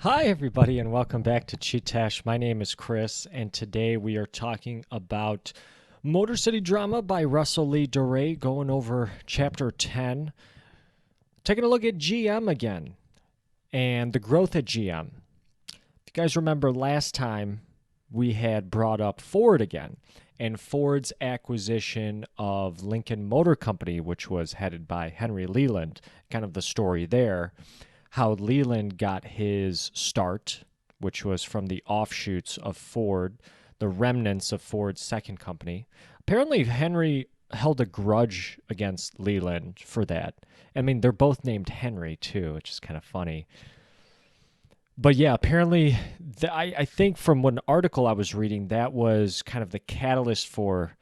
Hi, everybody, and welcome back to Chee-Tash. My name is Chris, and today we are talking about Motor City Drama by Russell Lee Duray, going over Chapter 10, taking a look at GM again and the growth at GM. If you guys remember last time, we had brought up Ford again, and Ford's acquisition of Lincoln Motor Company, which was headed by Henry Leland, kind of the story there. How Leland got his start, which was from the offshoots of Ford, the remnants of Ford's second company. Apparently, Henry held a grudge against Leland for that. I mean, they're both named Henry, too, which is kind of funny. But yeah, apparently, I think from one article I was reading, that was kind of the catalyst for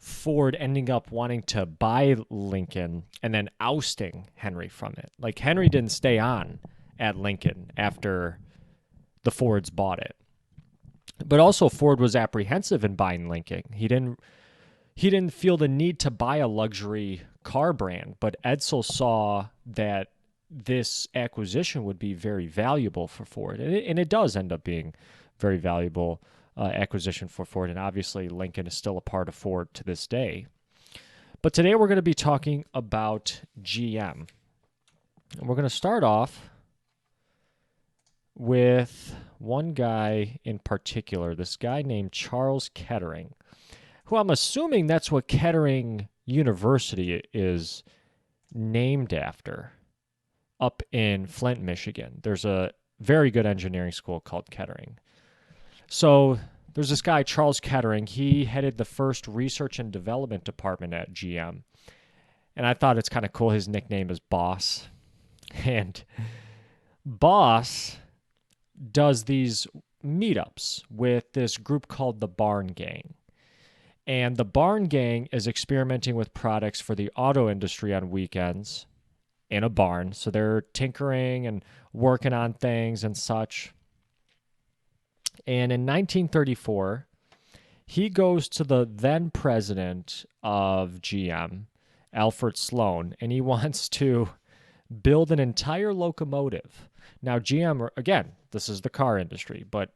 Ford ending up wanting to buy Lincoln and then ousting Henry from it. Like, Henry didn't stay on at Lincoln after the Fords bought it. But also Ford was apprehensive in buying Lincoln. He didn't feel the need to buy a luxury car brand, but Edsel saw that this acquisition would be very valuable for Ford. And it does end up being very valuable acquisition for Ford, and obviously Lincoln is still a part of Ford to this day. But today we're going to be talking about GM. And we're going to start off with one guy in particular, this guy named Charles Kettering, who I'm assuming that's what Kettering University is named after up in Flint, Michigan. There's a very good engineering school called Kettering. So there's this guy, Charles Kettering. He headed the first research and development department at GM. And I thought it's kind of cool. His nickname is Boss. And Boss does these meetups with this group called the Barn Gang. And the Barn Gang is experimenting with products for the auto industry on weekends in a barn. So they're tinkering and working on things and such. And in 1934, he goes to the then president of GM, Alfred Sloan, and he wants to build an entire locomotive. Now, GM, again, this is the car industry, but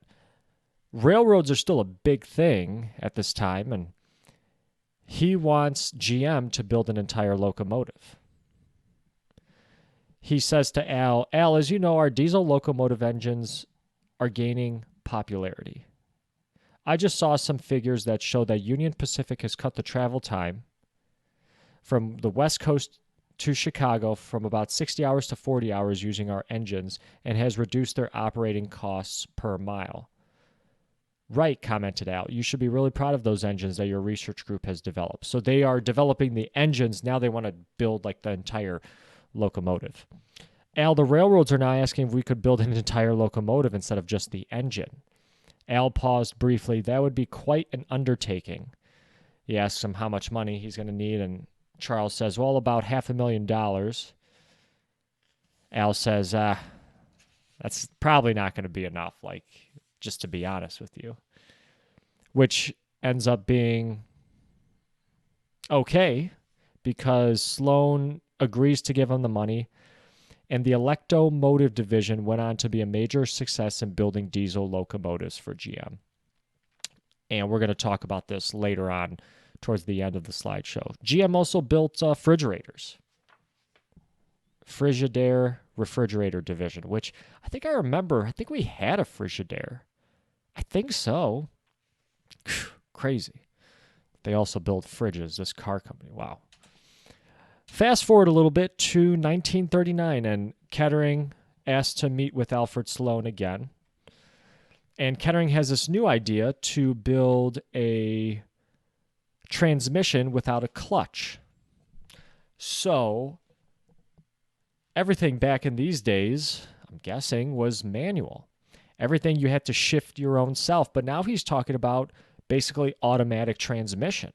railroads are still a big thing at this time, and he wants GM to build an entire locomotive. He says to Al, as you know, our diesel locomotive engines are gaining popularity. I just saw some figures that show that Union Pacific has cut the travel time from the West Coast to Chicago from about 60 hours to 40 hours using our engines and has reduced their operating costs per mile. Right, commented Al. You should be really proud of those engines that your research group has developed. So they are developing the engines. Now they want to build like the entire locomotive. Al, the railroads are now asking if we could build an entire locomotive instead of just the engine. Al paused briefly. That would be quite an undertaking. He asks him how much money he's going to need, and Charles says, well, about $500,000. Al says, that's probably not going to be enough, like, just to be honest with you. Which ends up being okay, because Sloan agrees to give him the money, and the Electromotive division went on to be a major success in building diesel locomotives for GM. And we're going to talk about this later on towards the end of the slideshow. GM also built refrigerators. Frigidaire refrigerator division, which I think we had a Frigidaire. I think so. Crazy. They also build fridges, this car company. Wow. Fast forward a little bit to 1939, and Kettering asked to meet with Alfred Sloan again. And Kettering has this new idea to build a transmission without a clutch. So everything back in these days, I'm guessing, was manual. Everything you had to shift your own self. But now he's talking about basically automatic transmission.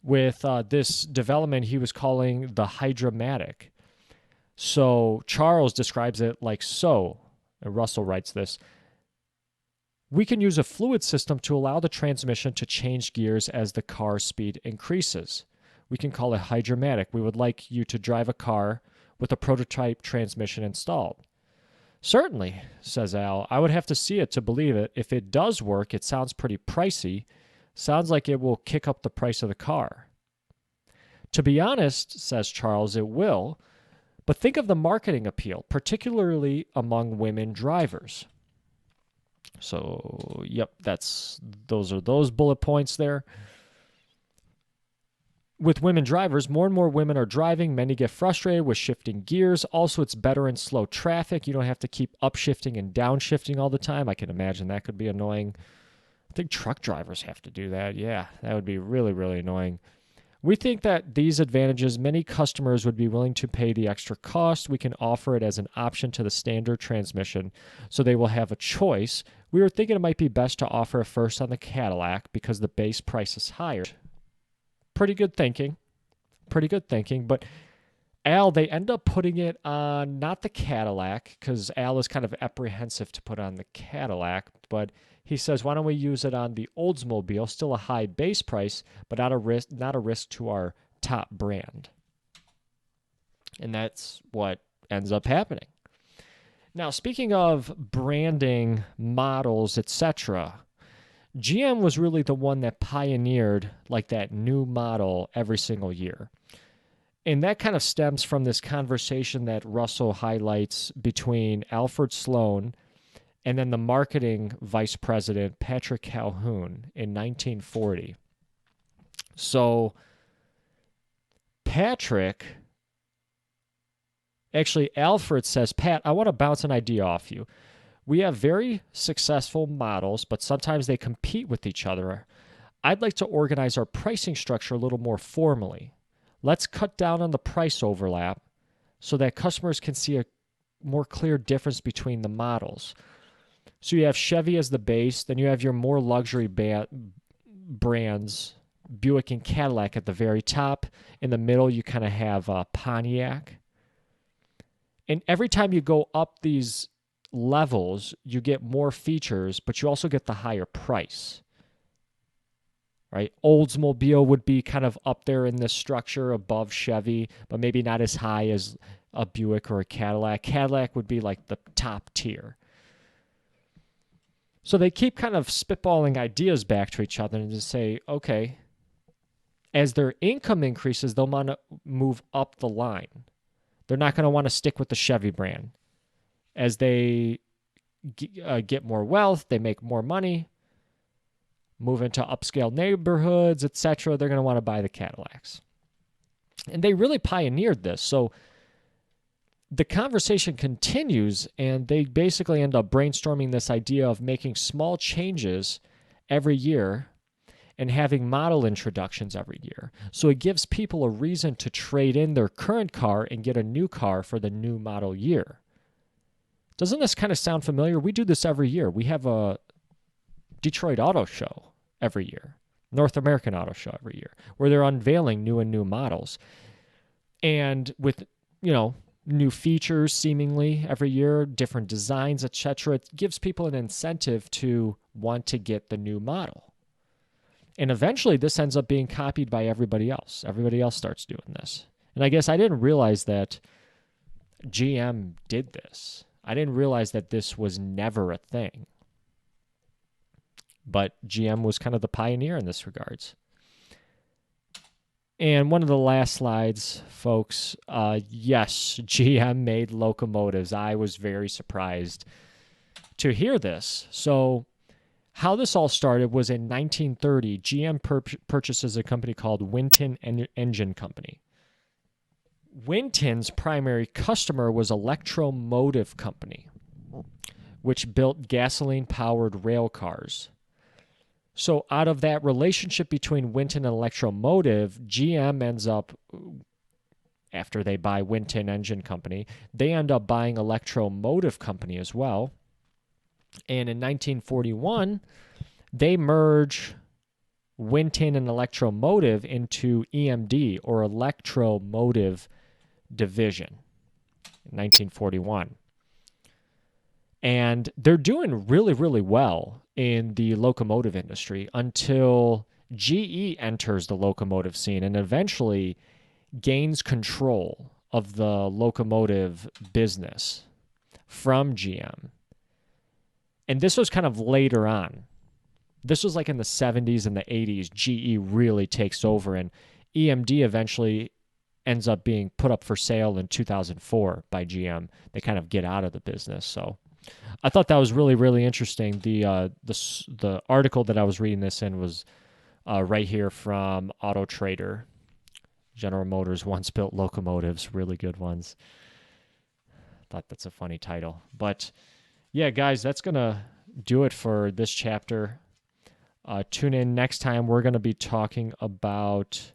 With this development he was calling the Hydramatic. So Charles describes it like so, and Russell writes this: we can use a fluid system to allow the transmission to change gears as the car speed increases. We can call it Hydramatic. We would like you to drive a car with a prototype transmission installed. Certainly, says Al. I would have to see it to believe it. If it does work, it sounds pretty pricey. Sounds like it will kick up the price of the car. To be honest, says Charles, it will. But think of the marketing appeal, particularly among women drivers. So, yep, those are those bullet points there. With women drivers, more and more women are driving. Many get frustrated with shifting gears. Also, it's better in slow traffic. You don't have to keep upshifting and downshifting all the time. I can imagine that could be annoying. I think truck drivers have to do that. Yeah, that would be really, really annoying. We think that these advantages, many customers would be willing to pay the extra cost. We can offer it as an option to the standard transmission, so they will have a choice. We were thinking it might be best to offer it first on the Cadillac because the base price is higher. Pretty good thinking. But Al, they end up putting it on not the Cadillac because Al is kind of apprehensive to put on the Cadillac, but he says, why don't we use it on the Oldsmobile? Still a high base price, but not a risk to our top brand. And that's what ends up happening. Now, speaking of branding, models, etc., GM was really the one that pioneered like that new model every single year. And that kind of stems from this conversation that Russell highlights between Alfred Sloan and then the marketing vice president, Patrick Calhoun, in 1940. So Alfred says, Pat, I want to bounce an idea off you. We have very successful models, but sometimes they compete with each other. I'd like to organize our pricing structure a little more formally. Let's cut down on the price overlap so that customers can see a more clear difference between the models. So you have Chevy as the base, then you have your more luxury brands, Buick and Cadillac at the very top. In the middle, you kind of have Pontiac. And every time you go up these levels, you get more features, but you also get the higher price. Right? Oldsmobile would be kind of up there in this structure above Chevy, but maybe not as high as a Buick or a Cadillac. Cadillac would be like the top tier. So they keep kind of spitballing ideas back to each other and just say, okay, as their income increases, they'll want to move up the line. They're not going to want to stick with the Chevy brand. As they get more wealth, they make more money, move into upscale neighborhoods, etc., they're going to want to buy the Cadillacs. And they really pioneered this. So the conversation continues, and they basically end up brainstorming this idea of making small changes every year and having model introductions every year. So it gives people a reason to trade in their current car and get a new car for the new model year. Doesn't this kind of sound familiar? We do this every year. We have a Detroit Auto Show every year, North American Auto Show every year, where they're unveiling new and new models. And with, new features seemingly every year, different designs, etc., it gives people an incentive to want to get the new model. And eventually this ends up being copied by everybody else. Everybody else starts doing this. And I guess I didn't realize that GM did this. I didn't realize that this was never a thing. But GM was kind of the pioneer in this regards. And one of the last slides, folks, yes, GM made locomotives. I was very surprised to hear this. So how this all started was in 1930, GM purchases a company called Winton Engine Company. Winton's primary customer was Locomotive Company, which built gasoline-powered rail cars. So out of that relationship between Winton and Locomotive, GM ends up, after they buy Winton Engine Company, they end up buying Locomotive Company as well. And in 1941, they merge Winton and Locomotive into EMD, or Electromotive Division, in 1941. And they're doing really, really well in the locomotive industry until GE enters the locomotive scene and eventually gains control of the locomotive business. from GM. And this was kind of later on. This was like in the 70s and the 80s. GE really takes over, and EMD eventually ends up being put up for sale in 2004 by GM. They kind of get out of the business. So I thought that was really, really interesting. The article that I was reading this in was right here from Auto Trader. General Motors once built locomotives, really good ones. Thought that's a funny title. But yeah, guys, that's going to do it for this chapter. Tune in next time. We're going to be talking about...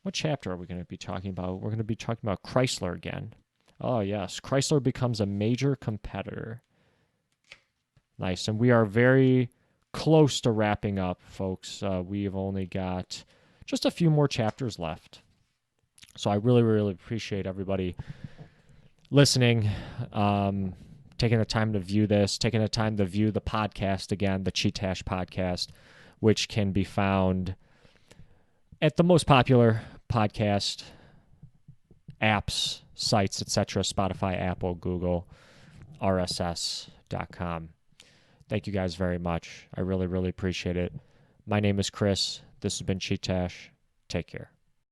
What chapter are we going to be talking about? We're going to be talking about Chrysler again. Oh, yes. Chrysler becomes a major competitor. Nice. And we are very close to wrapping up, folks. We've only got just a few more chapters left. So I really, really appreciate everybody listening, taking the time to view this, taking the time to view the podcast again, the Chee-Tash podcast, which can be found at the most popular podcast apps, sites, etc., Spotify, Apple, Google, RSS.com. Thank you guys very much. I really, really appreciate it. My name is Chris. This has been Chee-Tash. Take care.